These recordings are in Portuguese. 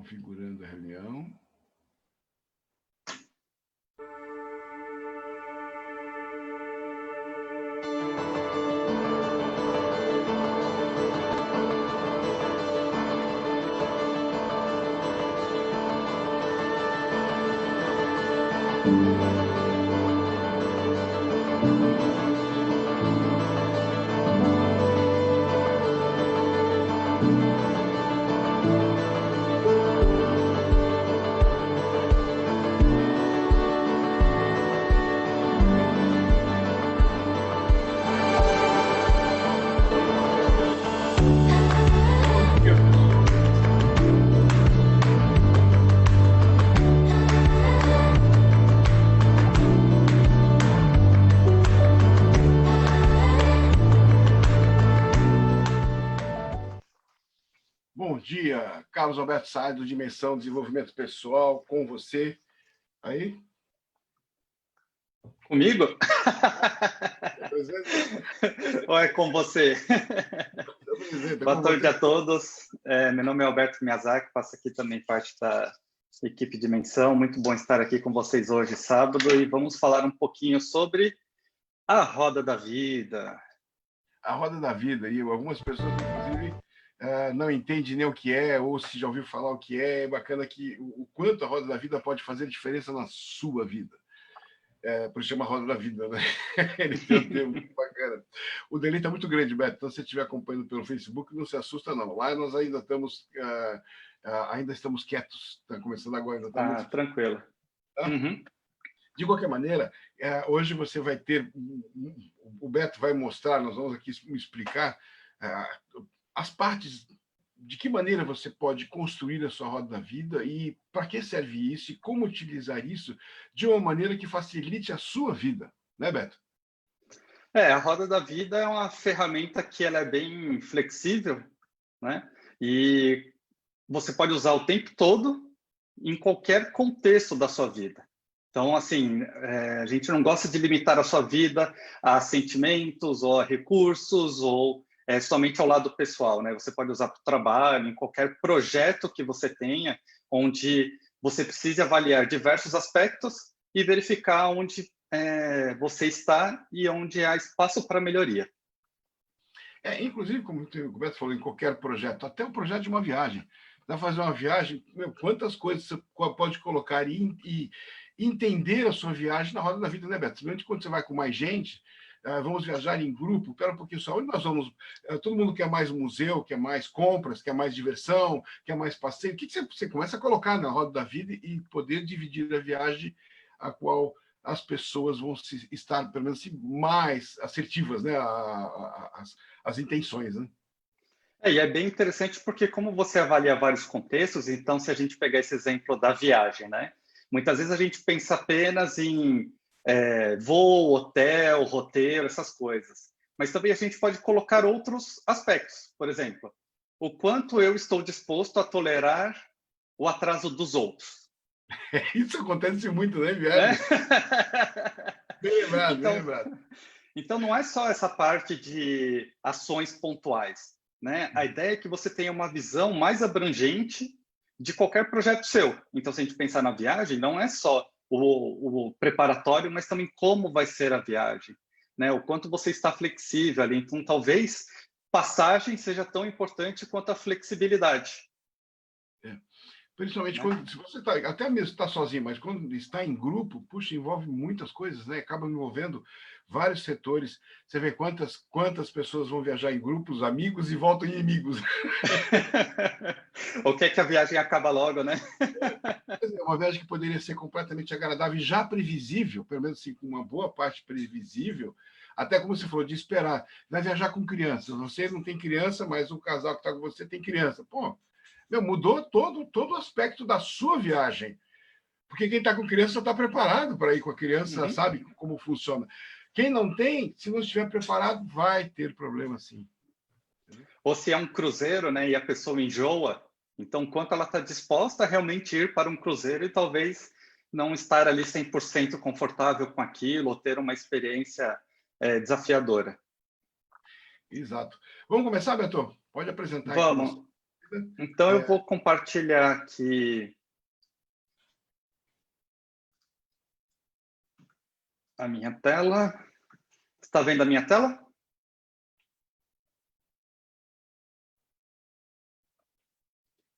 Configurando a reunião. Bom dia, Carlos Alberto Saad, do Dimensão Desenvolvimento Pessoal, com você. Aí? Comigo? Ou é com você? Boa tarde a todos. Meu nome é Alberto Miyazaki, faço aqui também parte da equipe Dimensão. Muito bom estar aqui com vocês hoje, sábado, e vamos falar um pouquinho sobre a roda da vida. A roda da vida, e algumas pessoas, inclusive, não entendem nem o que é, ou se já ouviu falar o que é. É bacana que o quanto a roda da vida pode fazer diferença na sua vida. Por isso chama Roda da Vida, né? Ele tem um termo muito bacana. O delay está muito grande, Beto. Então, se você estiver acompanhando pelo Facebook, não se assusta, não. Lá nós ainda estamos quietos. Está começando agora. Ainda tranquilo. Tá? Uhum. De qualquer maneira, hoje você vai ter... O Beto vai mostrar, nós vamos aqui explicar as partes, de que maneira você pode construir a sua roda da vida e para que serve isso e como utilizar isso de uma maneira que facilite a sua vida, né, Beto? A roda da vida é uma ferramenta que ela é bem flexível, né? E você pode usar o tempo todo em qualquer contexto da sua vida. Então, assim, a gente não gosta de limitar a sua vida a sentimentos ou a recursos ou somente ao lado pessoal, né? Você pode usar para o trabalho, em qualquer projeto que você tenha, onde você precise avaliar diversos aspectos e verificar onde você está e onde há espaço para melhoria. Inclusive, como o Beto falou, em qualquer projeto, até o projeto de uma viagem. Para fazer uma viagem, quantas coisas você pode colocar e entender a sua viagem na roda da vida, né, Beto? Principalmente quando você vai com mais gente, vamos viajar em grupo, espera um pouquinho só, onde nós vamos? Todo mundo quer mais museu, quer mais compras, quer mais diversão, quer mais passeio. O que você começa a colocar na roda da vida e poder dividir a viagem a qual as pessoas vão estar, pelo menos, mais assertivas, né? As intenções, né? E é bem interessante porque como você avalia vários contextos, então se a gente pegar esse exemplo da viagem, né? Muitas vezes a gente pensa apenas em voo, hotel, roteiro, essas coisas. Mas também a gente pode colocar outros aspectos. Por exemplo, o quanto eu estou disposto a tolerar o atraso dos outros. Isso acontece muito, né, viagem? Bem lembrado, então, bem lembrado. Então, não é só essa parte de ações pontuais, né? A ideia é que você tenha uma visão mais abrangente de qualquer projeto seu. Então, se a gente pensar na viagem, não é só o preparatório, mas também como vai ser a viagem, né? O quanto você está flexível ali. Então, talvez passagem seja tão importante quanto a flexibilidade. Principalmente quando se você está, até mesmo está sozinho, mas quando está em grupo, puxa, envolve muitas coisas, né? Acaba envolvendo vários setores. Você vê quantas pessoas vão viajar em grupos, amigos, e voltam inimigos. Ou quer que a viagem acaba logo, né? É uma viagem que poderia ser completamente agradável e já previsível, pelo menos assim, com uma boa parte previsível, até como você falou, de esperar. Vai viajar com crianças, você não tem criança, mas o casal que está com você tem criança. Pô, mudou todo o aspecto da sua viagem. Porque quem está com criança está preparado para ir com a criança, sabe como funciona. Quem não tem, se não estiver preparado, vai ter problema sim. Ou se é um cruzeiro, né, e a pessoa enjoa, então quanto ela está disposta a realmente ir para um cruzeiro e talvez não estar ali 100% confortável com aquilo ou ter uma experiência desafiadora. Exato. Vamos começar, Beto? Pode apresentar. Vamos. Então, eu vou compartilhar aqui a minha tela. Você está vendo a minha tela?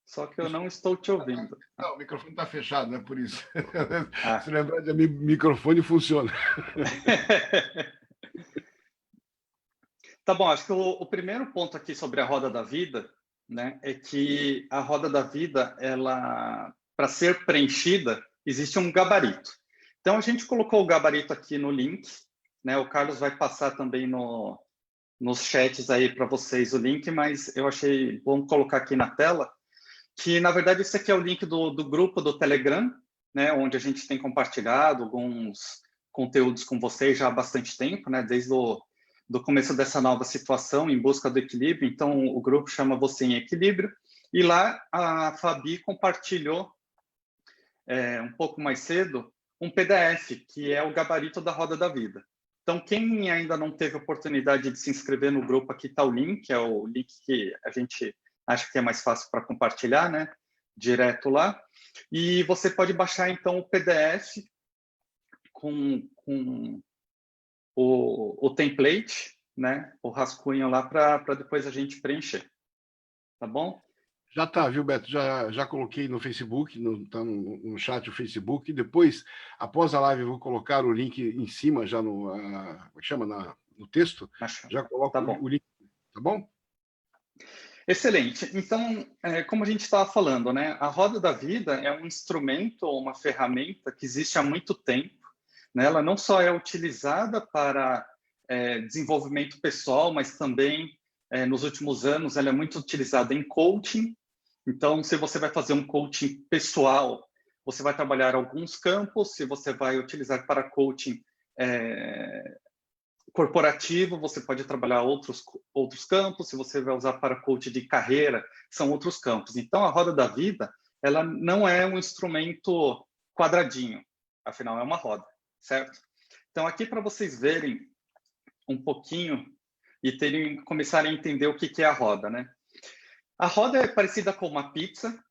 Só que eu não estou te ouvindo. Não, o microfone está fechado, não é por isso. Ah. Se lembrar de mim, microfone funciona. Tá bom, acho que o primeiro ponto aqui sobre a roda da vida, né, é que a roda da vida, ela, para ser preenchida, existe um gabarito. Então, a gente colocou o gabarito aqui no link, né, o Carlos vai passar também nos chats aí para vocês o link, mas eu achei bom colocar aqui na tela, que, na verdade, esse aqui é o link do grupo do Telegram, né, onde a gente tem compartilhado alguns conteúdos com vocês já há bastante tempo, né, desde do começo dessa nova situação, em busca do equilíbrio. Então, o grupo chama Você em Equilíbrio, e lá a Fabi compartilhou, um pouco mais cedo, um PDF, que é o gabarito da Roda da Vida. Então, quem ainda não teve oportunidade de se inscrever no grupo, aqui está o link, é o link que a gente acha que é mais fácil para compartilhar, né? Direto lá. E você pode baixar, então, o PDF com o template, né? O rascunho lá para depois a gente preencher. Tá bom? Já está, viu, Beto? Já coloquei no Facebook, tá no chat o Facebook. Depois, após a live, eu vou colocar o link em cima, já como é que chama? No texto. Já coloco tá bom. o link, tá bom? Excelente. Então, como a gente estava falando, né? A roda da vida é um instrumento ou uma ferramenta que existe há muito tempo, né? Ela não só é utilizada para desenvolvimento pessoal, mas também, nos últimos anos, ela é muito utilizada em coaching. Então, se você vai fazer um coaching pessoal, você vai trabalhar alguns campos. Se você vai utilizar para coaching corporativo, você pode trabalhar outros campos. Se você vai usar para coaching de carreira, são outros campos. Então, a roda da vida, ela não é um instrumento quadradinho, afinal, é uma roda, certo? Então, aqui para vocês verem um pouquinho e começarem a entender o que é a roda, né? A roda é parecida com uma pizza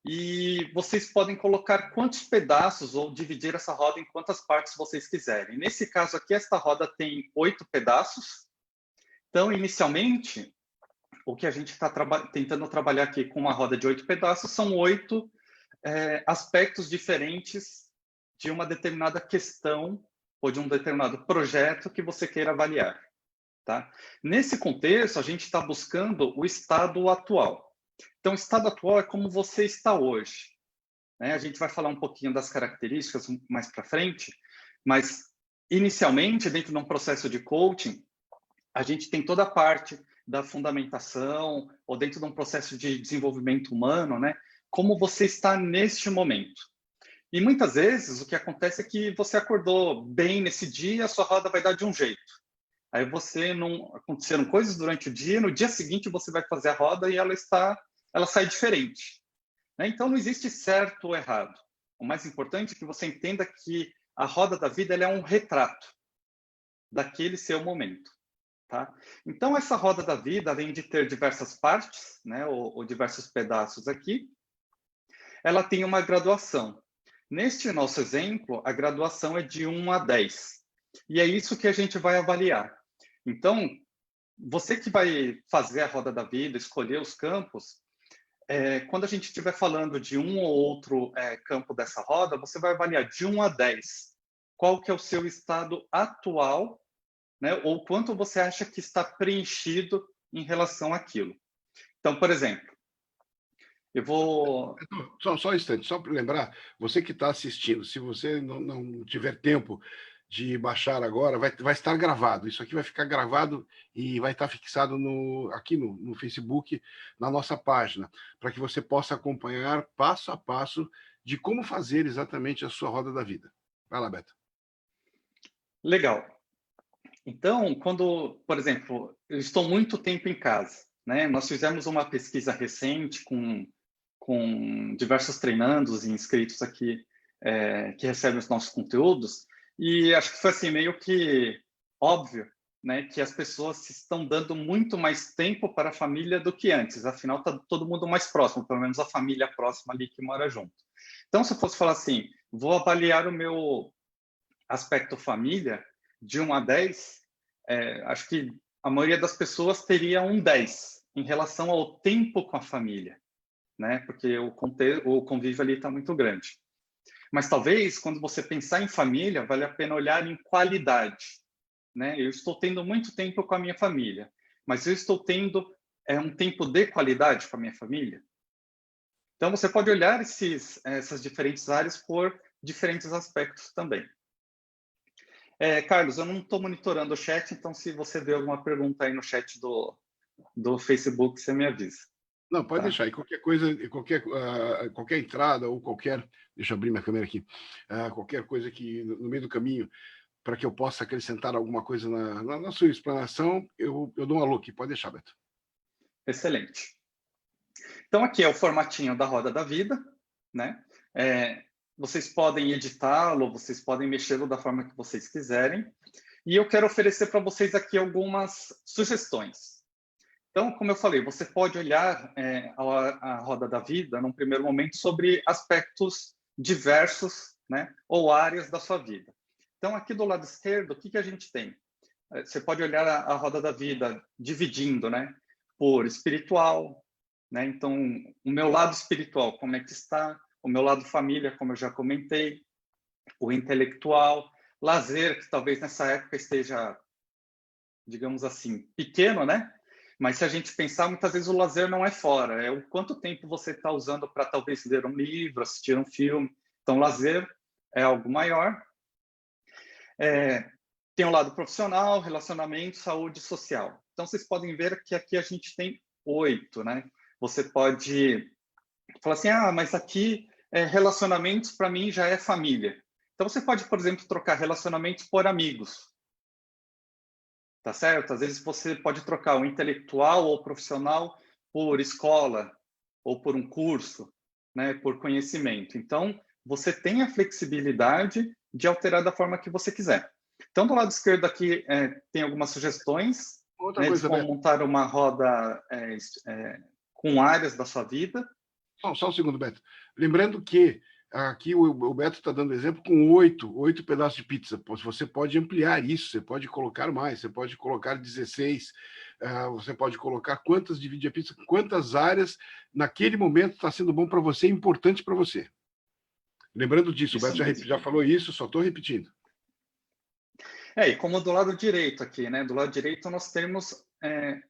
e vocês podem colocar quantos pedaços ou dividir essa roda em quantas partes vocês quiserem. Nesse caso aqui, esta roda tem 8 pedaços. Então, inicialmente, o que a gente está tentando trabalhar aqui com uma roda de 8 pedaços são 8 aspectos diferentes de uma determinada questão ou de um determinado projeto que você queira avaliar. Tá? Nesse contexto, a gente está buscando o estado atual. Então, o estado atual é como você está hoje, né? A gente vai falar um pouquinho das características mais para frente, mas, inicialmente, dentro de um processo de coaching, a gente tem toda a parte da fundamentação, ou dentro de um processo de desenvolvimento humano, né? Como você está neste momento. E, muitas vezes, o que acontece é que você acordou bem nesse dia, a sua roda vai dar de um jeito. Aí aconteceram coisas durante o dia, no dia seguinte você vai fazer a roda e ela sai diferente, né? Então não existe certo ou errado. O mais importante é que você entenda que a roda da vida ela é um retrato daquele seu momento, tá? Então essa roda da vida, além de ter diversas partes, né, ou diversos pedaços aqui, ela tem uma graduação. Neste nosso exemplo, a graduação é de 1 a 10. E é isso que a gente vai avaliar. Então, você que vai fazer a roda da vida, escolher os campos, quando a gente estiver falando de um ou outro campo dessa roda, você vai avaliar de 1 a 10. Qual que é o seu estado atual, né? Ou quanto você acha que está preenchido em relação àquilo. Então, por exemplo, eu vou... Só um instante, só para lembrar, você que está assistindo, se você não tiver tempo de baixar agora, vai estar gravado. Isso aqui vai ficar gravado e vai estar fixado aqui no Facebook, na nossa página, para que você possa acompanhar passo a passo de como fazer exatamente a sua roda da vida. Vai lá, Beto. Legal. Então, por exemplo, eu estou muito tempo em casa, né? Nós fizemos uma pesquisa recente com diversos treinandos e inscritos aqui que recebem os nossos conteúdos, e acho que foi assim meio que óbvio né, que as pessoas estão dando muito mais tempo para a família do que antes. Afinal, está todo mundo mais próximo, pelo menos a família próxima ali que mora junto. Então, se eu fosse falar assim, vou avaliar o meu aspecto família de 1 a 10, acho que a maioria das pessoas teria um 10 em relação ao tempo com a família, né? Porque o convívio ali está muito grande. Mas talvez, quando você pensar em família, vale a pena olhar em qualidade, né? Eu estou tendo muito tempo com a minha família, mas eu estou tendo um tempo de qualidade com a minha família? Então, você pode olhar essas diferentes áreas por diferentes aspectos também. Carlos, eu não estou monitorando o chat, então se você vê alguma pergunta aí no chat do Facebook, você me avisa. Não, pode deixar. E qualquer coisa, qualquer entrada ou qualquer... Deixa eu abrir minha câmera aqui. Qualquer coisa que no meio do caminho, para que eu possa acrescentar alguma coisa na sua explanação, eu dou um alô aqui. Pode deixar, Beto. Excelente. Então, aqui é o formatinho da Roda da Vida, né? Vocês podem editá-lo, vocês podem mexê-lo da forma que vocês quiserem. E eu quero oferecer para vocês aqui algumas sugestões. Então, como eu falei, você pode olhar a Roda da Vida, num primeiro momento, sobre aspectos diversos, né? Ou áreas da sua vida. Então, aqui do lado esquerdo, o que a gente tem? Você pode olhar a Roda da Vida dividindo, né? Por espiritual, né? Então, o meu lado espiritual, como é que está? O meu lado família, como eu já comentei. O intelectual. Lazer, que talvez nessa época esteja, digamos assim, pequeno, né? Mas se a gente pensar, muitas vezes o lazer não é fora. É o quanto tempo você está usando para talvez ler um livro, assistir um filme. Então, lazer é algo maior. Tem o lado profissional, relacionamento, saúde social. Então, vocês podem ver que aqui a gente tem 8, né? Você pode falar assim, mas aqui relacionamentos para mim já é família. Então, você pode, por exemplo, trocar relacionamentos por amigos. Tá certo? Às vezes você pode trocar o intelectual ou profissional por escola ou por um curso, né? Por conhecimento. Então, você tem a flexibilidade de alterar da forma que você quiser. Então, do lado esquerdo aqui tem algumas sugestões, Outra né, coisa, de como montar uma roda com áreas da sua vida. Não, só um segundo, Beto. Lembrando que aqui o Beto está dando exemplo com 8 pedaços de pizza. Você pode ampliar isso, você pode colocar mais, você pode colocar 16, você pode colocar quantas divide a pizza, quantas áreas naquele momento está sendo bom para você, importante para você. Lembrando disso, Isso o Beto já falou isso, só estou repetindo. E como do lado direito aqui, né? Do lado direito nós temos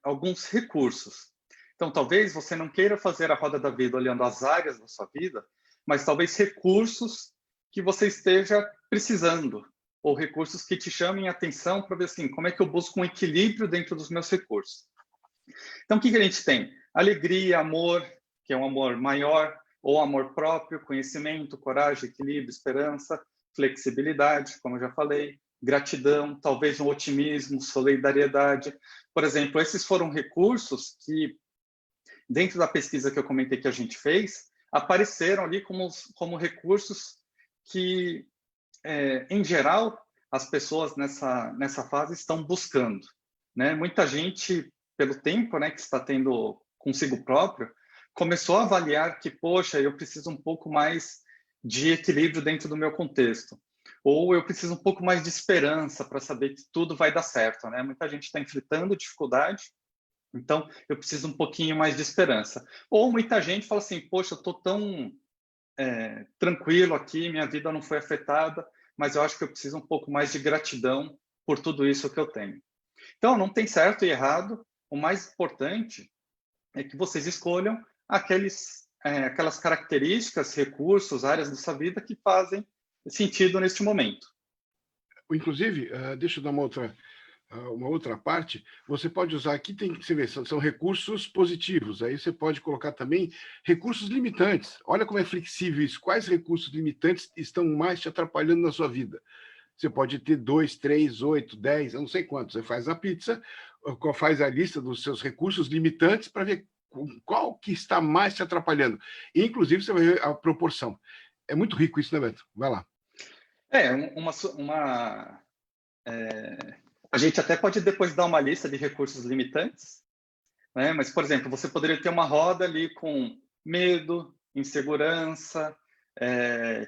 alguns recursos. Então, talvez você não queira fazer a roda da vida olhando as áreas da sua vida, mas talvez recursos que você esteja precisando, ou recursos que te chamem a atenção para ver assim, como é que eu busco um equilíbrio dentro dos meus recursos. Então, o que a gente tem? Alegria, amor, que é um amor maior, ou amor próprio, conhecimento, coragem, equilíbrio, esperança, flexibilidade, como eu já falei, gratidão, talvez um otimismo, solidariedade. Por exemplo, esses foram recursos que, dentro da pesquisa que eu comentei que a gente fez, apareceram ali como recursos que, em geral, as pessoas nessa fase estão buscando, né? Muita gente, pelo tempo, né, que está tendo consigo próprio, começou a avaliar que, poxa, eu preciso um pouco mais de equilíbrio dentro do meu contexto. Ou eu preciso um pouco mais de esperança para saber que tudo vai dar certo, né? Muita gente está enfrentando dificuldade, então eu preciso um pouquinho mais de esperança. Ou muita gente fala assim, poxa, eu estou tão tranquilo aqui, minha vida não foi afetada, mas eu acho que eu preciso um pouco mais de gratidão por tudo isso que eu tenho. Então, não tem certo e errado. O mais importante é que vocês escolham aquelas características, recursos, áreas da sua vida que fazem sentido neste momento. Inclusive, deixa eu dar uma outra parte, você pode usar aqui, você vê, são recursos positivos, aí você pode colocar também recursos limitantes. Olha como é flexível isso. Quais recursos limitantes estão mais te atrapalhando na sua vida? Você pode ter 2, 3, 8, 10, eu não sei quantos. Você faz a pizza, faz a lista dos seus recursos limitantes para ver qual que está mais te atrapalhando. E, inclusive, você vai ver a proporção. É muito rico isso, né, Beto? Vai lá. A gente até pode depois dar uma lista de recursos limitantes, né? Mas, por exemplo, você poderia ter uma roda ali com medo, insegurança,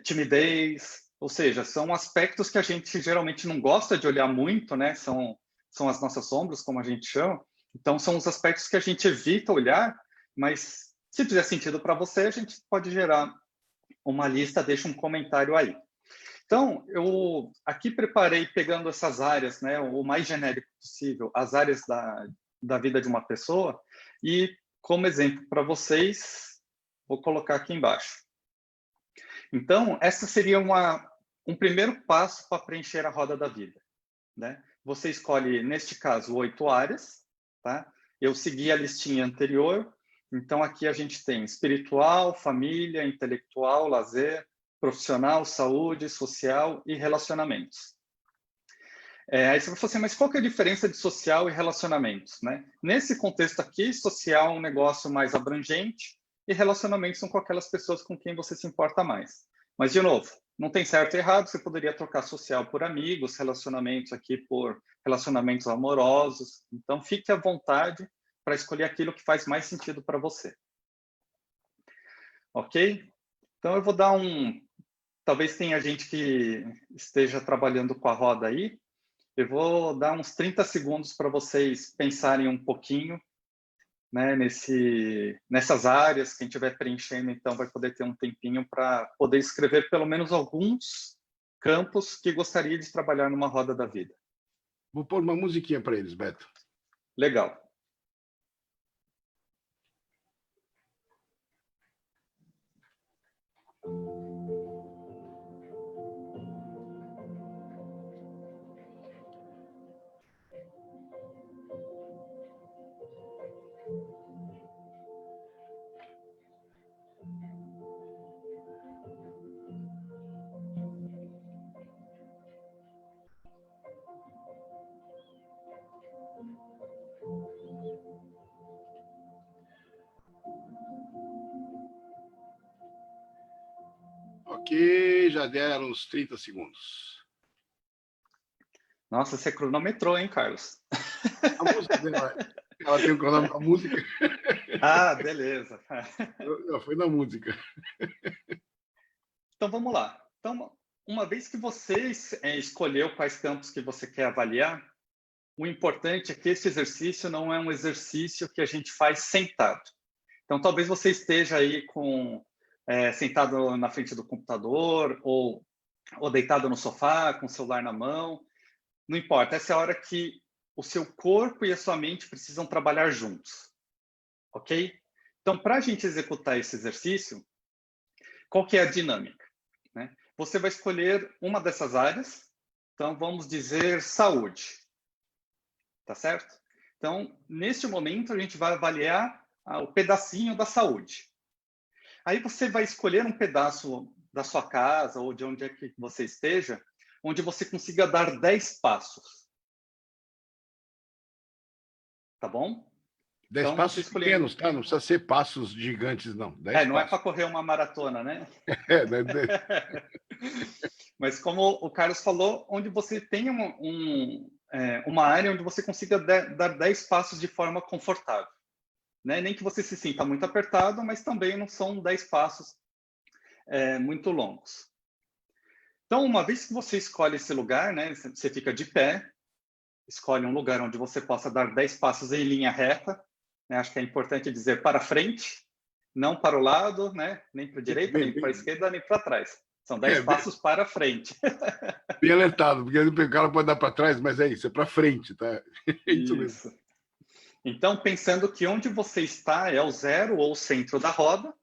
timidez, ou seja, são aspectos que a gente geralmente não gosta de olhar muito, né? São as nossas sombras, como a gente chama. Então, são os aspectos que a gente evita olhar, mas se fizer sentido para você, a gente pode gerar uma lista, deixa um comentário aí. Então, eu aqui preparei, pegando essas áreas, né, o mais genérico possível, as áreas da vida de uma pessoa, e como exemplo para vocês, vou colocar aqui embaixo. Então, essa seria um primeiro passo para preencher a roda da vida, né? Você escolhe, neste caso, 8 áreas, tá? Eu segui a listinha anterior, então aqui a gente tem espiritual, família, intelectual, lazer, profissional, saúde, social e relacionamentos. Aí você vai falar assim, mas qual que é a diferença de social e relacionamentos, né? Nesse contexto aqui, social é um negócio mais abrangente e relacionamentos são com aquelas pessoas com quem você se importa mais. Mas, de novo, não tem certo e errado, você poderia trocar social por amigos, relacionamentos aqui por relacionamentos amorosos. Então, fique à vontade para escolher aquilo que faz mais sentido para você. Ok? Então, eu vou dar talvez tenha gente que esteja trabalhando com a roda aí. Eu vou dar uns 30 segundos para vocês pensarem um pouquinho, né, nessas áreas. Quem estiver preenchendo, então, vai poder ter um tempinho para poder escrever pelo menos alguns campos que gostaria de trabalhar numa roda da vida. Vou pôr uma musiquinha para eles, Beto. Legal. Ok, já deram uns 30 segundos. Nossa, você cronometrou, hein, Carlos? A música dela, ela tem o cronômetro da música. Ah, beleza. Foi na música. Então, vamos lá. Então, uma vez que você escolheu quais campos que você quer avaliar, o importante é que esse exercício não é um exercício que a gente faz sentado. Então, talvez você esteja aí sentado na frente do computador ou deitado no sofá, com o celular na mão. Não importa, essa é a hora que o seu corpo e a sua mente precisam trabalhar juntos. Ok? Então, para a gente executar esse exercício, qual que é a dinâmica, né? Você vai escolher uma dessas áreas. Então, vamos dizer saúde. Tá certo? Então, neste momento, a gente vai avaliar o pedacinho da saúde. Aí você vai escolher um pedaço da sua casa ou de onde é que você esteja, onde você consiga dar 10 passos. Tá bom? 10 Então, passos você escolheu... pequenos, tá? Não precisa ser passos gigantes, não. 10 não é para passos. correr uma maratona, né? Né? Mas como o Carlos falou, onde você tem uma área onde você consiga dar 10 passos de forma confortável. Né? Nem que você se sinta muito apertado, mas também não são 10 passos muito longos. Então, uma vez que você escolhe esse lugar, né, você fica de pé, escolhe um lugar onde você possa dar 10 passos em linha reta, né? Acho que é importante dizer para frente, não para o lado, né? Nem para a direita, nem para a esquerda, nem para trás. São 10 passos para frente. Bem alertado, porque o cara pode dar para trás, mas é isso, é para frente, tá? É isso mesmo. Então, pensando que onde você está é o zero ou o centro da roda,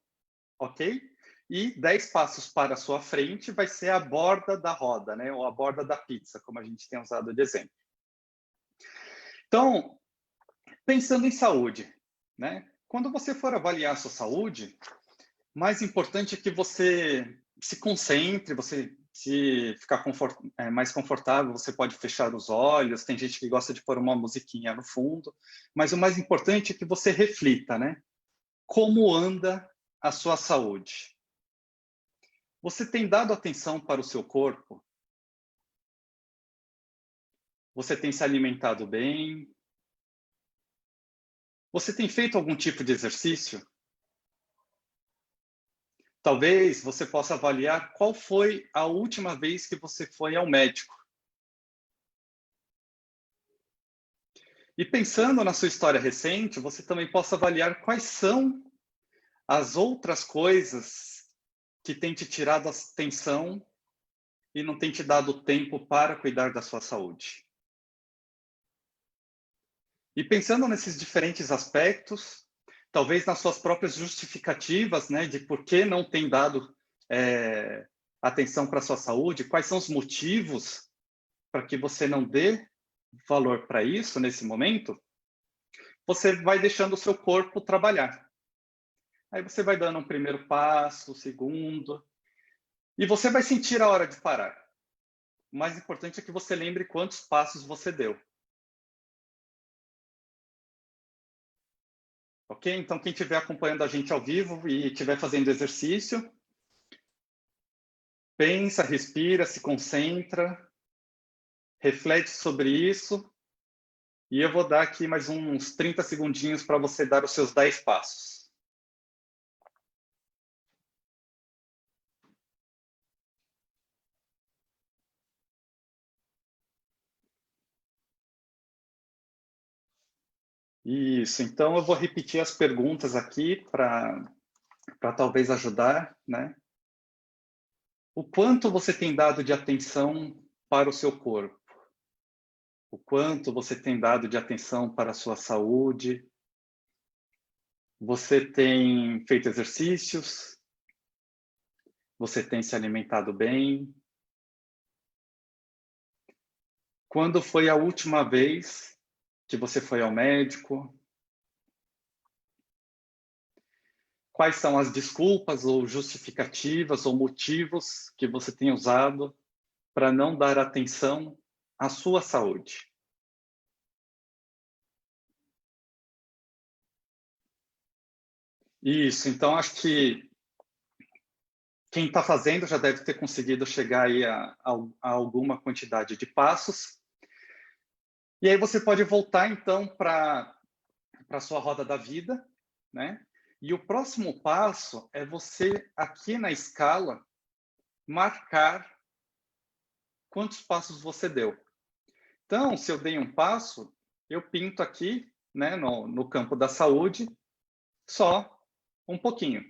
ok? E 10 passos para a sua frente vai ser a borda da roda, né? Ou a borda da pizza, como a gente tem usado de exemplo. Então, pensando em saúde, né? Quando você for avaliar a sua saúde, mais importante é que você se concentre, você se ficar mais confortável, você pode fechar os olhos, tem gente que gosta de pôr uma musiquinha no fundo, mas o mais importante é que você reflita, né? Como anda a sua saúde? Você tem dado atenção para o seu corpo? Você tem se alimentado bem? Você tem feito algum tipo de exercício? Talvez você possa avaliar qual foi a última vez que você foi ao médico. E pensando na sua história recente, você também possa avaliar quais são as outras coisas que têm te tirado a atenção e não têm te dado tempo para cuidar da sua saúde. E pensando nesses diferentes aspectos, talvez nas suas próprias justificativas, né, de por que não tem dado atenção para a sua saúde, quais são os motivos para que você não dê valor para isso nesse momento, você vai deixando o seu corpo trabalhar. Aí você vai dando um primeiro passo, segundo, e você vai sentir a hora de parar. O mais importante é que você lembre quantos passos você deu. Ok? Então, quem estiver acompanhando a gente ao vivo e estiver fazendo exercício, pensa, respira, se concentra, reflete sobre isso, e eu vou dar aqui mais uns 30 segundinhos para você dar os seus 10 passos. Isso, então eu vou repetir as perguntas aqui para talvez ajudar, né? O quanto você tem dado de atenção para o seu corpo? O quanto você tem dado de atenção para a sua saúde? Você tem feito exercícios? Você tem se alimentado bem? Quando foi a última vez que você foi ao médico? Quais são as desculpas ou justificativas ou motivos que você tem usado para não dar atenção à sua saúde? Isso, então acho que quem está fazendo já deve ter conseguido chegar aí a alguma quantidade de passos. E aí você pode voltar então para a sua roda da vida, né? E o próximo passo é você, aqui na escala, marcar quantos passos você deu. Então, se eu dei um passo, eu pinto aqui, né, no campo da saúde, só um pouquinho.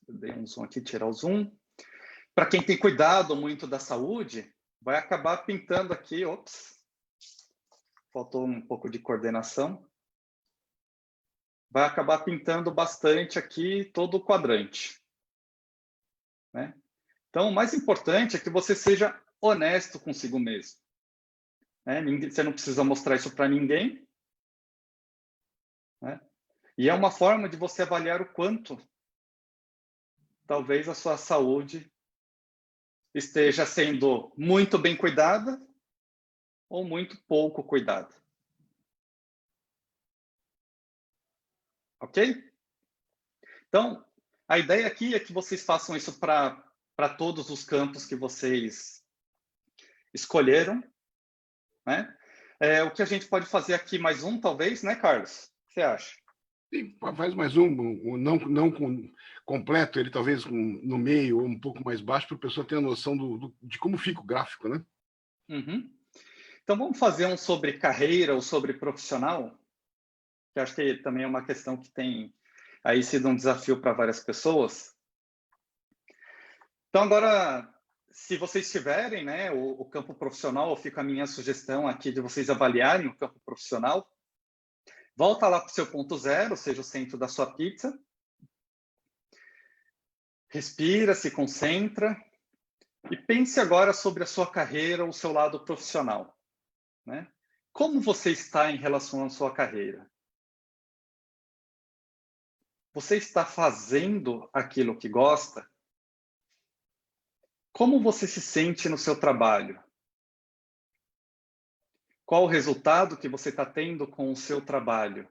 Eu dei um zoom aqui, tirar o zoom. Para quem tem cuidado muito da saúde, vai acabar pintando aqui, ops, faltou um pouco de coordenação. Vai acabar pintando bastante aqui todo o quadrante, né? Então, o mais importante é que você seja honesto consigo mesmo, né? Você não precisa mostrar isso para ninguém, né? E é uma forma de você avaliar o quanto talvez a sua saúde esteja sendo muito bem cuidada ou muito pouco cuidada. Ok? Então, a ideia aqui é que vocês façam isso para todos os campos que vocês escolheram, né? O que a gente pode fazer aqui, mais um, talvez, né, Carlos? O que você acha? Sim, faz mais um não completo, ele talvez no meio ou um pouco mais baixo, para a pessoa ter a noção de como fica o gráfico, né? Uhum. Então, vamos fazer um sobre carreira ou sobre profissional, que acho que também é uma questão que tem aí sido um desafio para várias pessoas. Então, agora, se vocês tiverem, né, o campo profissional, fica a minha sugestão aqui de vocês avaliarem o campo profissional. Volta lá para o seu ponto zero, ou seja, o centro da sua pizza. Respira, se concentra e pense agora sobre a sua carreira, o seu lado profissional, né? Como você está em relação à sua carreira? Você está fazendo aquilo que gosta? Como você se sente no seu trabalho? Qual o resultado que você está tendo com o seu trabalho?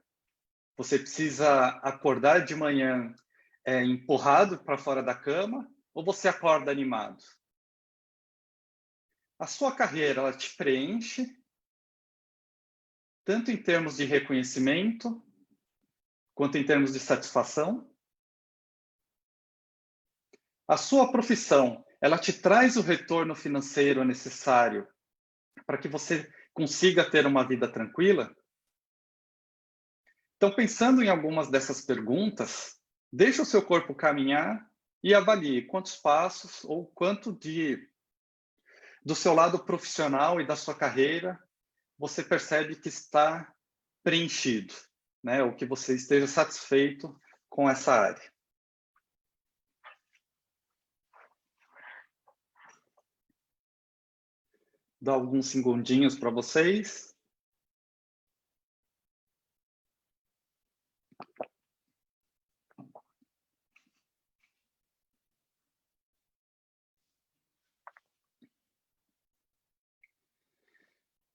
Você precisa acordar de manhã empurrado para fora da cama ou você acorda animado? a sua carreira, ela te preenche, tanto em termos de reconhecimento, quanto em termos de satisfação. A sua profissão, ela te traz o retorno financeiro necessário para que você consiga ter uma vida tranquila? Então, pensando em algumas dessas perguntas, deixe o seu corpo caminhar e avalie quantos passos ou quanto do seu lado profissional e da sua carreira você percebe que está preenchido, né? Ou que você esteja satisfeito com essa área. Dá alguns segundinhos para vocês.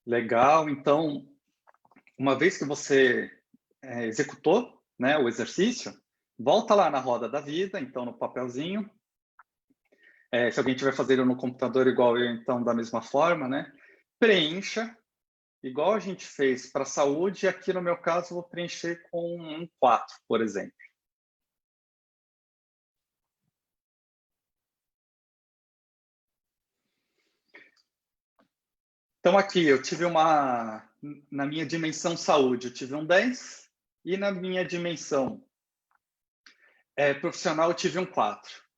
Legal, então, uma vez que você executou, né, o exercício, volta lá na roda da vida, então no papelzinho. Se alguém estiver fazendo no computador igual eu, então da mesma forma, né? Preencha, igual a gente fez para a saúde, e aqui no meu caso vou preencher com um 4, por exemplo. Então aqui eu tive na minha dimensão saúde, eu tive um 10, e na minha dimensão profissional eu tive um 4.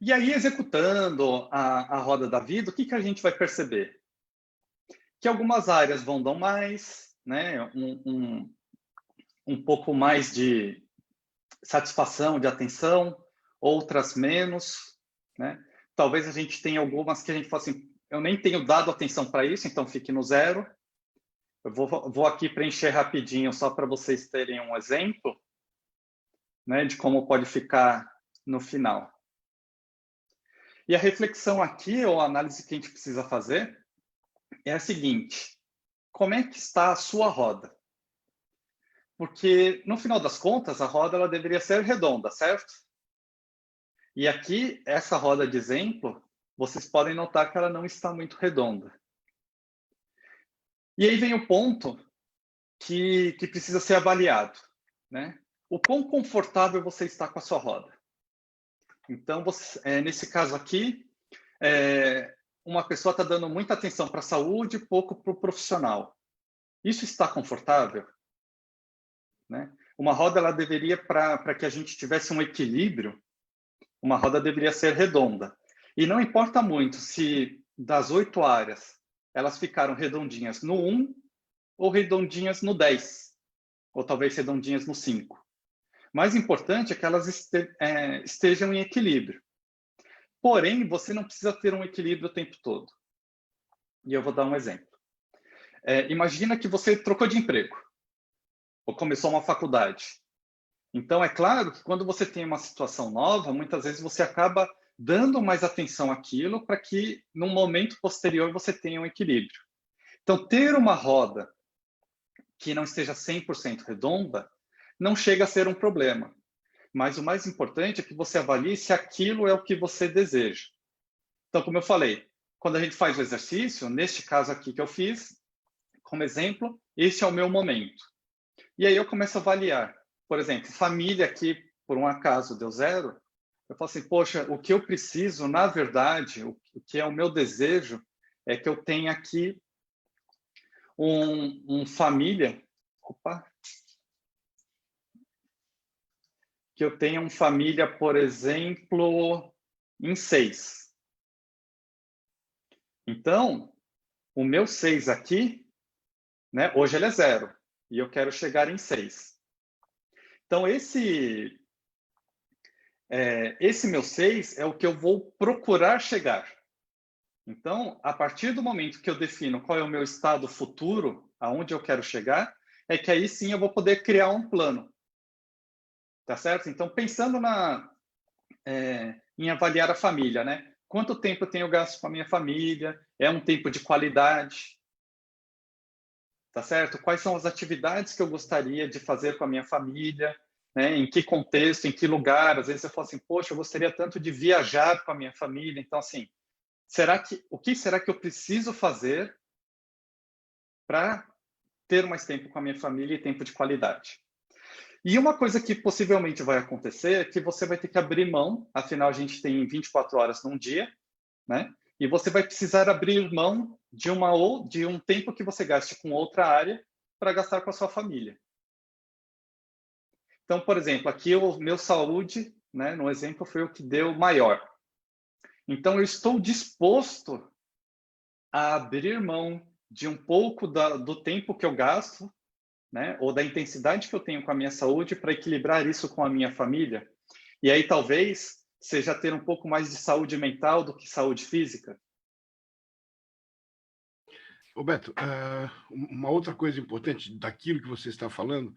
E aí, executando a roda da vida, o que a gente vai perceber? Que algumas áreas vão dar mais, né? Um pouco mais de satisfação, de atenção, outras menos, né? Talvez a gente tenha algumas que a gente fala assim, eu nem tenho dado atenção para isso, então fique no 0. Eu vou aqui preencher rapidinho, só para vocês terem um exemplo, né, de como pode ficar no final. E a reflexão aqui, ou a análise que a gente precisa fazer, é a seguinte: como é que está a sua roda? Porque, no final das contas, a roda ela deveria ser redonda, certo? E aqui, essa roda de exemplo, vocês podem notar que ela não está muito redonda. E aí vem o ponto que precisa ser avaliado, né? O quão confortável você está com a sua roda. Então, nesse caso aqui, uma pessoa está dando muita atenção para a saúde, pouco para o profissional. Isso está confortável? Né? Uma roda, ela deveria, para que a gente tivesse um equilíbrio, uma roda deveria ser redonda. E não importa muito se das 8 áreas elas ficaram redondinhas no 1 ou redondinhas no 10, ou talvez redondinhas no 5. Mais importante é que elas estejam em equilíbrio. Porém, você não precisa ter um equilíbrio o tempo todo. E eu vou dar um exemplo. Imagina que você trocou de emprego, ou começou uma faculdade. Então, é claro que quando você tem uma situação nova, muitas vezes você acaba dando mais atenção àquilo para que, num momento posterior, você tenha um equilíbrio. Então, ter uma roda que não esteja 100% redonda não chega a ser um problema. Mas o mais importante é que você avalie se aquilo é o que você deseja. Então, como eu falei, quando a gente faz o exercício, neste caso aqui que eu fiz, como exemplo, esse é o meu momento. E aí eu começo a avaliar. Por exemplo, família aqui, por um acaso, deu 0. Eu falo assim, poxa, o que eu preciso, na verdade, o que é o meu desejo, é que eu tenha aqui família... Opa! Que eu tenha uma família, por exemplo, em 6. Então, o meu 6 aqui, né, hoje ele é 0, e eu quero chegar em 6. Então, esse meu 6 é o que eu vou procurar chegar. Então, a partir do momento que eu defino qual é o meu estado futuro, aonde eu quero chegar, é que aí sim eu vou poder criar um plano. Tá certo? Então, pensando em avaliar a família, né? Quanto tempo eu tenho gasto com a minha família? É um tempo de qualidade? Tá certo? Quais são as atividades que eu gostaria de fazer com a minha família? Né? Em que contexto, em que lugar? Às vezes eu falo assim, poxa, eu gostaria tanto de viajar com a minha família. Então, assim, o que será que eu preciso fazer para ter mais tempo com a minha família e tempo de qualidade? E uma coisa que possivelmente vai acontecer é que você vai ter que abrir mão, afinal a gente tem 24 horas num dia, né? E você vai precisar abrir mão de um tempo que você gaste com outra área para gastar com a sua família. Então, por exemplo, aqui o meu saúde, né, no exemplo, foi o que deu maior. Então, eu estou disposto a abrir mão de um pouco do tempo que eu gasto, né, ou da intensidade que eu tenho com a minha saúde para equilibrar isso com a minha família. E aí talvez seja ter um pouco mais de saúde mental do que saúde física. Roberto, uma outra coisa importante daquilo que você está falando,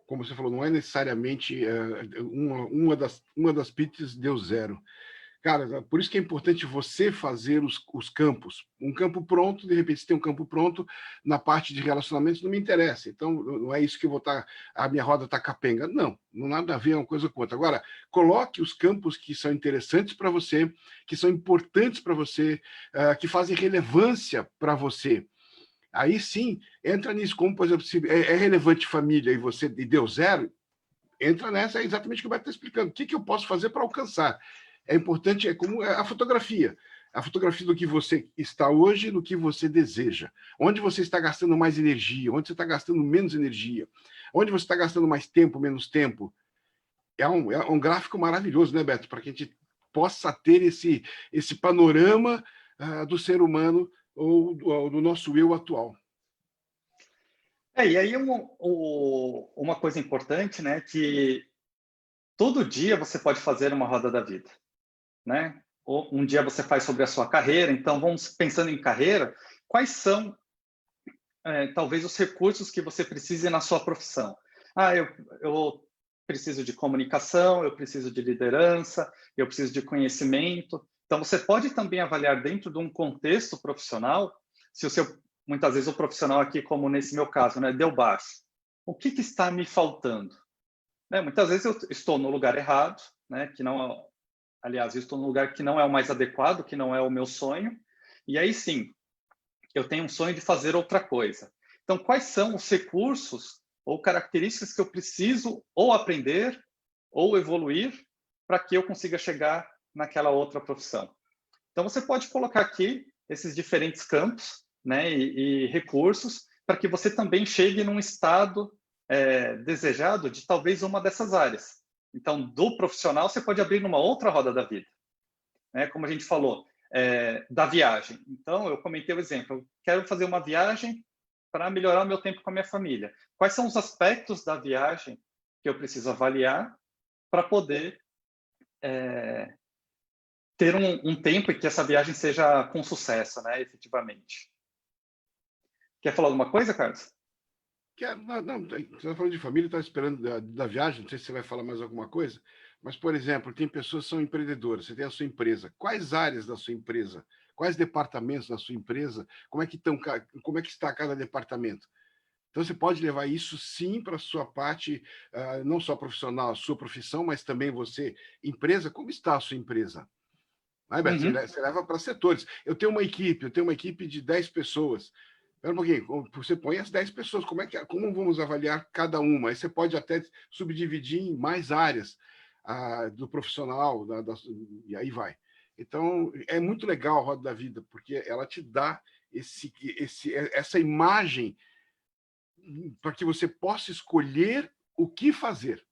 como você falou, não é necessariamente uma das pizzas deu zero. Cara, por isso que é importante você fazer os campos. Um campo pronto, de repente, se tem um campo pronto, na parte de relacionamentos não me interessa. Então, não é isso que eu vou estar, a minha roda está capenga. Não, não nada a ver uma coisa com outra. Agora, coloque os campos que são interessantes para você, que são importantes para você, que fazem relevância para você. Aí sim, entra nisso, como, por exemplo, se é relevante família e você deu zero, entra nessa, é exatamente o que o Beto está explicando. O que eu posso fazer para alcançar? É importante, é como a fotografia. A fotografia do que você está hoje, do que você deseja. Onde você está gastando mais energia, onde você está gastando menos energia. Onde você está gastando mais tempo, menos tempo. É um gráfico maravilhoso, né, Beto? Para que a gente possa ter esse panorama do ser humano ou do nosso eu atual. E aí uma coisa importante, né, que todo dia você pode fazer uma roda da vida, né? Ou um dia você faz sobre a sua carreira, então vamos pensando em carreira, quais são talvez os recursos que você precise na sua profissão? Eu preciso de comunicação, eu preciso de liderança, eu preciso de conhecimento. Então você pode também avaliar dentro de um contexto profissional, se o seu muitas vezes o profissional aqui, como nesse meu caso, né, deu baixo. O que está me faltando? Né, muitas vezes eu estou no lugar errado, né, que não, aliás, eu estou no lugar que não é o mais adequado, que não é o meu sonho. E aí sim, eu tenho um sonho de fazer outra coisa. Então, quais são os recursos ou características que eu preciso ou aprender ou evoluir para que eu consiga chegar naquela outra profissão? Então, você pode colocar aqui esses diferentes campos, né, e recursos para que você também chegue num estado desejado de talvez uma dessas áreas. Então, do profissional, você pode abrir numa outra roda da vida. Né? Como a gente falou, da viagem. Então, eu comentei o exemplo, eu quero fazer uma viagem para melhorar o meu tempo com a minha família. Quais são os aspectos da viagem que eu preciso avaliar para poder ter um tempo e que essa viagem seja com sucesso, né, efetivamente. Quer falar alguma coisa, Carlos? Não, você está falando de família, está esperando da viagem, não sei se você vai falar mais alguma coisa, mas, por exemplo, tem pessoas que são empreendedoras, você tem a sua empresa. Quais áreas da sua empresa? Quais departamentos da sua empresa? Como é que está cada departamento? Então, você pode levar isso, sim, para a sua parte, não só profissional, a sua profissão, mas também você, empresa, como está a sua empresa? Vai, Beto, você leva para setores. Eu tenho uma equipe de 10 pessoas. Espera um pouquinho, você põe as 10 pessoas, como vamos avaliar cada uma? Aí você pode até subdividir em mais áreas do profissional, e aí vai. Então, é muito legal a Roda da Vida, porque ela te dá essa imagem para que você possa escolher o que fazer.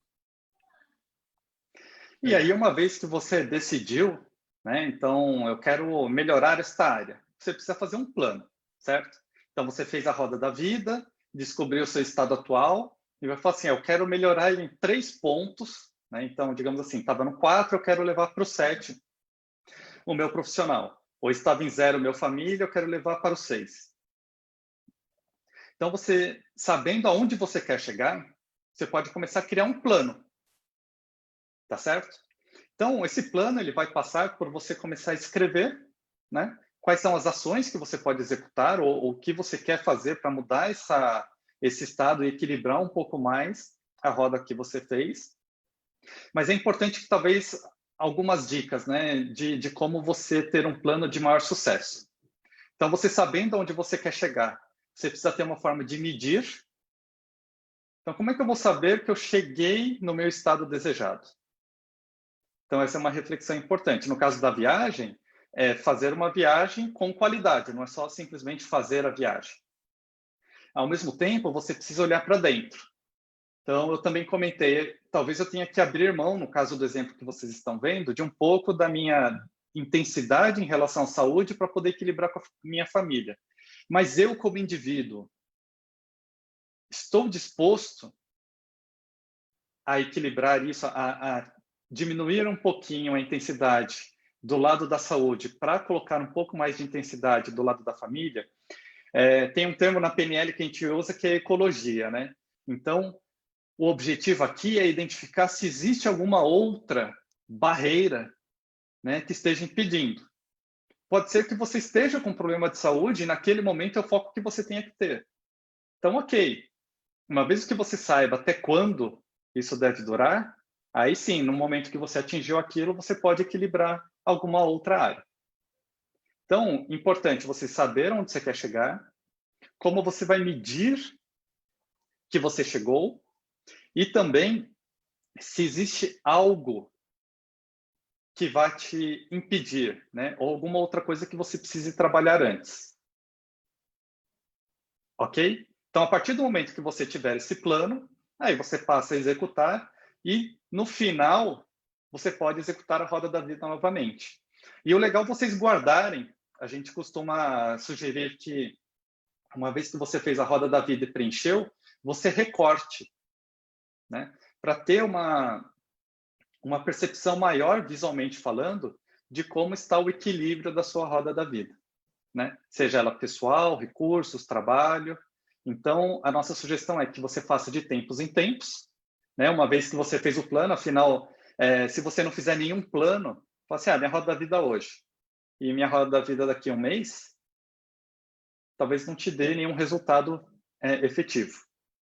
E aí, uma vez que você decidiu, né, então eu quero melhorar esta área, você precisa fazer um plano, certo? Então você fez a roda da vida, descobriu o seu estado atual e vai falar assim, eu quero melhorar em 3 pontos, né? Então, digamos assim, estava no 4, eu quero levar para o 7 o meu profissional. Ou estava em 0 meu família, eu quero levar para o 6. Então, você, sabendo aonde você quer chegar, você pode começar a criar um plano. Tá certo? Então, esse plano ele vai passar por você começar a escrever, né? Quais são as ações que você pode executar ou o que você quer fazer para mudar esse estado e equilibrar um pouco mais a roda que você fez. Mas é importante que talvez algumas dicas, né, de como você ter um plano de maior sucesso. Então, você sabendo onde você quer chegar, você precisa ter uma forma de medir. Então, como é que eu vou saber que eu cheguei no meu estado desejado? Então, essa é uma reflexão importante. No caso da viagem, é fazer uma viagem com qualidade, não é só simplesmente fazer a viagem. Ao mesmo tempo, você precisa olhar para dentro. Então, eu também comentei, talvez eu tenha que abrir mão, no caso do exemplo que vocês estão vendo, de um pouco da minha intensidade em relação à saúde para poder equilibrar com a minha família. Mas eu, como indivíduo, estou disposto a equilibrar isso, a diminuir um pouquinho a intensidade do lado da saúde para colocar um pouco mais de intensidade do lado da família. Tem um termo na PNL que a gente usa que é ecologia, né? Então, o objetivo aqui é identificar se existe alguma outra barreira, né, que esteja impedindo. Pode ser que você esteja com problema de saúde e naquele momento é o foco que você tenha que ter. Então, ok. Uma vez que você saiba até quando isso deve durar, aí sim, no momento que você atingiu aquilo, você pode equilibrar alguma outra área. Então, importante você saber onde você quer chegar, como você vai medir que você chegou e também se existe algo que vai te impedir, né? Ou alguma outra coisa que você precise trabalhar antes. Ok? Então, a partir do momento que você tiver esse plano, aí você passa a executar e, no final, você pode executar a roda da vida novamente. E o legal é vocês guardarem, a gente costuma sugerir que, uma vez que você fez a roda da vida e preencheu, você recorte, né? Para ter uma percepção maior, visualmente falando, de como está o equilíbrio da sua roda da vida, né? Seja ela pessoal, recursos, trabalho. Então, a nossa sugestão é que você faça de tempos em tempos, né? Uma vez que você fez o plano, afinal, se você não fizer nenhum plano, fala assim, minha roda da vida hoje e minha roda da vida daqui a um mês, talvez não te dê nenhum resultado efetivo.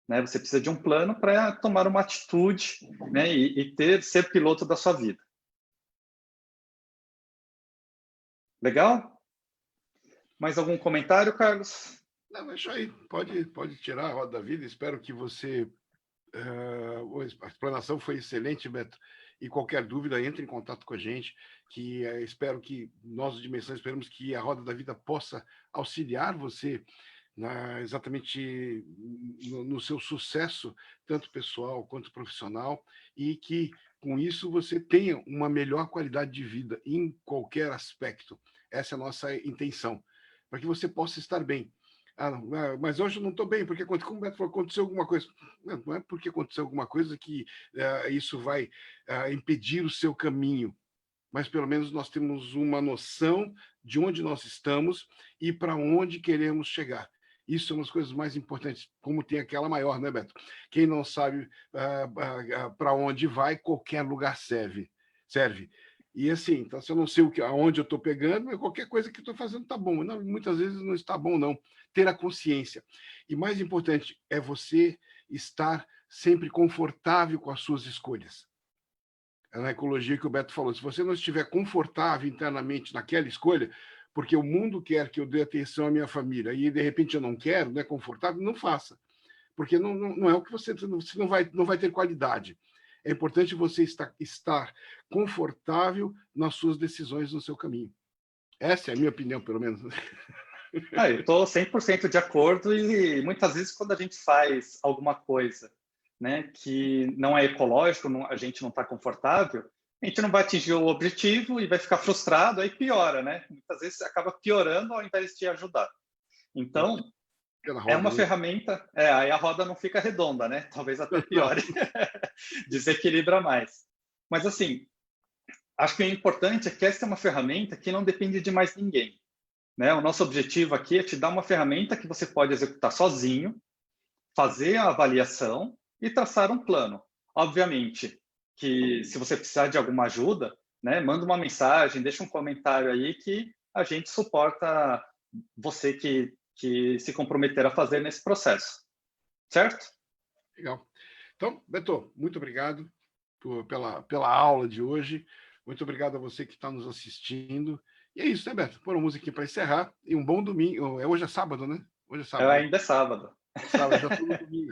Né? Você precisa de um plano para tomar uma atitude, né? e ser piloto da sua vida. Legal? Mais algum comentário, Carlos? Não, é isso aí. Pode tirar a roda da vida. Espero que você... a explanação foi excelente, Beto. E qualquer dúvida, entre em contato com a gente, que espero que nós, do Dimensão, esperamos que a Roda da Vida possa auxiliar você exatamente no seu sucesso, tanto pessoal quanto profissional, e que, com isso, você tenha uma melhor qualidade de vida em qualquer aspecto. Essa é a nossa intenção, para que você possa estar bem. Mas hoje eu não estou bem, porque, como o Beto falou, aconteceu alguma coisa. Não é porque aconteceu alguma coisa que isso vai impedir o seu caminho, mas pelo menos nós temos uma noção de onde nós estamos e para onde queremos chegar. Isso é uma das coisas mais importantes, como tem aquela maior, né, Beto? Quem não sabe para onde vai, qualquer lugar serve. E assim, então, se eu não sei aonde eu estou pegando, qualquer coisa que estou fazendo está bom. Não, muitas vezes não está bom, não. Ter a consciência. E mais importante é você estar sempre confortável com as suas escolhas. É na ecologia que o Beto falou. Se você não estiver confortável internamente naquela escolha, porque o mundo quer que eu dê atenção à minha família e de repente eu não quero, não é confortável, não faça. Porque não é o que você não vai ter qualidade. É importante você estar confortável nas suas decisões no seu caminho. Essa é a minha opinião, pelo menos. Eu estou 100% de acordo e muitas vezes quando a gente faz alguma coisa, né, que não é ecológico, a gente não está confortável, a gente não vai atingir o objetivo e vai ficar frustrado, aí piora, né? Muitas vezes acaba piorando ao invés de te ajudar. Então, é uma ferramenta, aí a roda não fica redonda, né? Talvez até piore, desequilibra mais. Mas assim, acho que o importante é que essa é uma ferramenta que não depende de mais ninguém. Né? O nosso objetivo aqui é te dar uma ferramenta que você pode executar sozinho, fazer a avaliação e traçar um plano. Obviamente que se você precisar de alguma ajuda, né, manda uma mensagem, deixa um comentário aí que a gente suporta você que se comprometer a fazer nesse processo. Certo? Legal. Então, Beto, muito obrigado pela aula de hoje. Muito obrigado a você que está nos assistindo. E é isso, né, Beto? Pôr uma musiquinha para encerrar. E um bom domingo. Hoje é sábado, né? Hoje é sábado. Ainda é sábado. Sábado, já estou no domingo.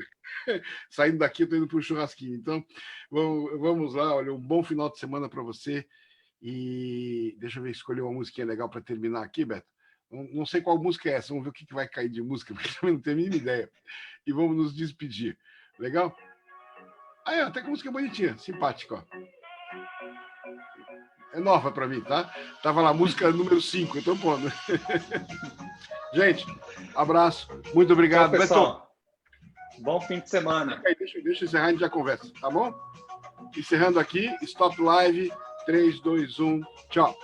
Saindo daqui, estou indo para o churrasquinho. Então, vamos lá. Olha, um bom final de semana para você. E deixa eu ver, escolher uma musiquinha legal para terminar aqui, Beto. Não sei qual música é essa. Vamos ver o que vai cair de música, porque também não tenho a mínima ideia. E vamos nos despedir. Legal? Aí, até que a música é bonitinha, simpática, ó. É nova para mim, tá? Tava lá, música número 5, então pondo. Gente, abraço, muito obrigado. Tchau, pessoal. Beto, bom fim de semana. Deixa eu encerrar, a gente já conversa, tá bom? Encerrando aqui, Stop Live, 3, 2, 1, tchau.